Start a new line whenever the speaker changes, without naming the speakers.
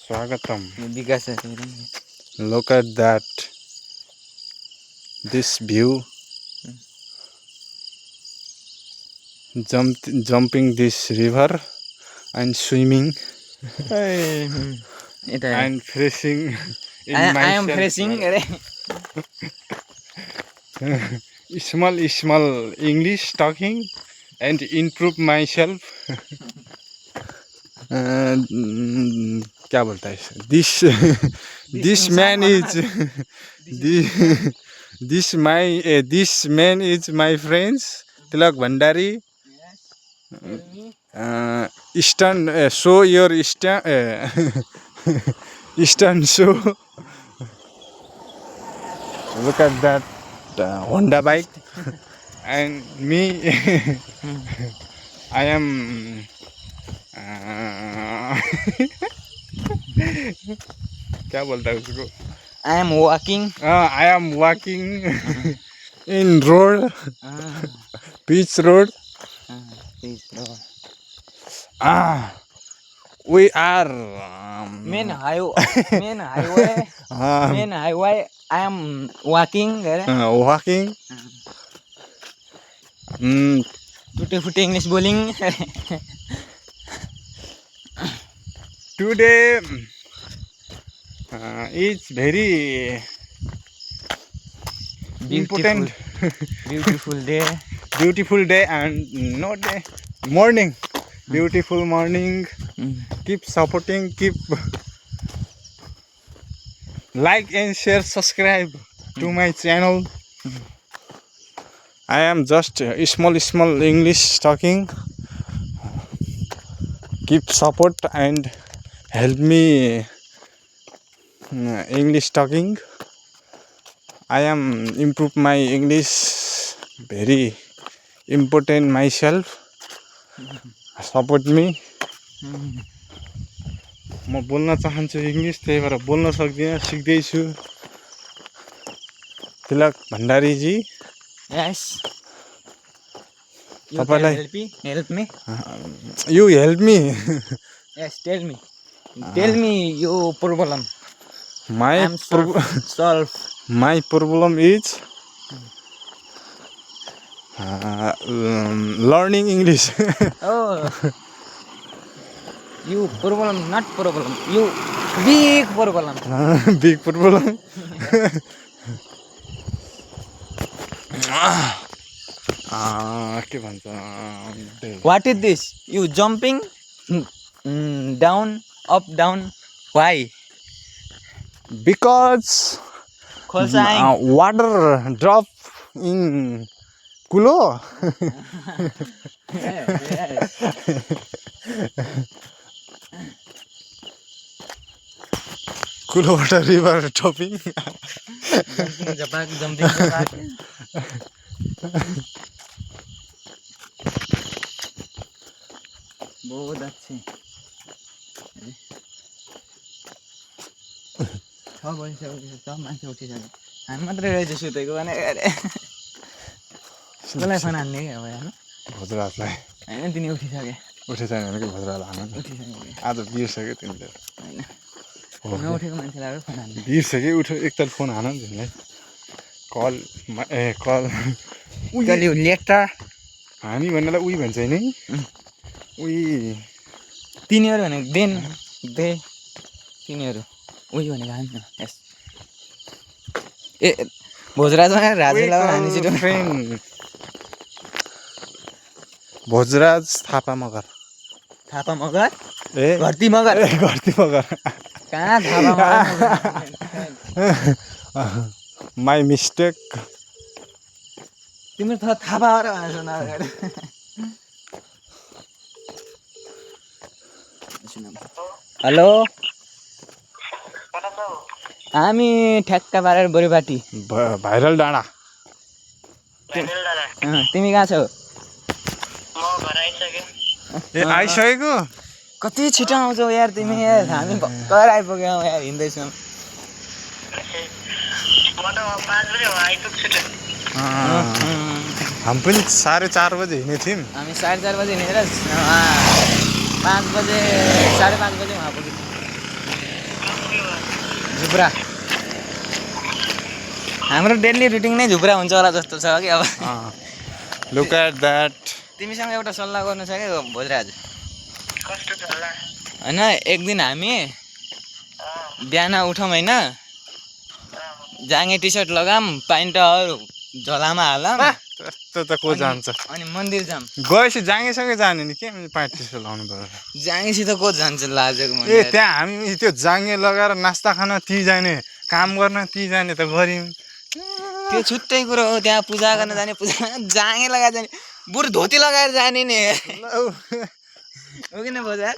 Swagatam. Look at that. This view. Jumping this river and swimming and freshing in
I
myself.
am freshing.
Small English talking and improve myself. क्या बोलता है this man is this man is my friends Tilak Bhandari. Eastern show your Eastern Eastern show. Look at that Honda bike and me. I am क्या बोलता है उसको
I am walking.
I am walking in road beach road. We are
Main highway. I am walking.
walking.
Tutti-frutti English bowling.
Today is very important beautiful day and not day morning. Beautiful morning. Keep supporting, keep like and share, subscribe to my channel. I am just small English talking. Keep support and help me English talking. I am improve my English very important myself. Support me. म बोल्न चाहन्छु English त्यही भएर बोल्न सक्दिनँ सिक्दैछु तिलक भण्डारी जी
Yes.
तपाईलाई
Help me.
You help me.
Yes, tell me. Tell me your problem.
My
Solve.
My problem is learning English.
Oh. You problem, not problem. You big problem.
Big problem. के भन्छ
What is this? You jumping down, up, down. Why?
Because water drop in Kulo. Kulo water river dropping.
Jumping. बहुत अच्छे 6 बजिसक्यो मान्छे उठिसक्यो हामी मात्रै रहेछ सुतेको भने कसलाई खाना हान्ने क्या अब होइन
भद्राजलाई
होइन तिनी उठिसके
उठेछैन भने के भद्राजलाई हान्नु
उठिसक्यो
आज बिर्सक्यो तिमीले
होइन नउठेको मान्छेलाई फोन हान्ने
बिर्सक्यो उठ्यो एकताल फोन हान नि तिमीलाई कल कल
उहिले लेटर
हामी भन्नलाई उही भन्छ नि उही
तिनीहरू भनेको देन दे तिनीहरू उही भनेको हामी यस ए भोजराज राजालाई हानी छिटो
भोजराज थापा मगर
थापा मगर
ए
घरती मगर कहाँ थापा मगर
माई मिस्टेक
तिम्रो त थापा भनेर हेलो हामी ठ्याक्क पारेर बोरीबाटी
भाइरल डाँडा
तिमी कहाँ छौ
ए आइसकेको
कति छिटो आउँछौ यार तिमी यार हामी भर्खर आइपुग्यौँ यार हिँड्दैछौँ
हामी पनि 4:30 बजे हिँडेको थियौँ
हामी 4:30 बजे हिँडेर 5 बजे 5:30 बजे वहाँ पुग्यो झुब्रा हाम्रो डेली रुटिन नै झुब्रा हुन्छ होला जस्तो छ कि अब
लुक एट द्याट
तिमीसँग एउटा सल्लाह गर्नु छ क्या भोजराज होइन एक दिन हामी बिहान उठौँ होइन जाँगे टी सर्ट लगाम प्यान्टहरू झोलामा हालौँ
त्यस्तो त को जान्छ
अनि मन्दिर जाऊँ
गएपछि जाँगेसँगै जाने नि के पाइट टी सर्ट लाउनु पर्यो
जाँगेसित को जान्छ लाजेको
ए त्यहाँ हामी त्यो जाँगे लगाएर नास्ता खान ती जाने काम गर्न ती जाने त गऱ्यौँ
त्यो छुट्टै कुरो हो त्यहाँ पूजा गर्न जाने पूजा जाँगे लगाएर जाने बरु धोती लगाएर जाने नि हो कि न बजार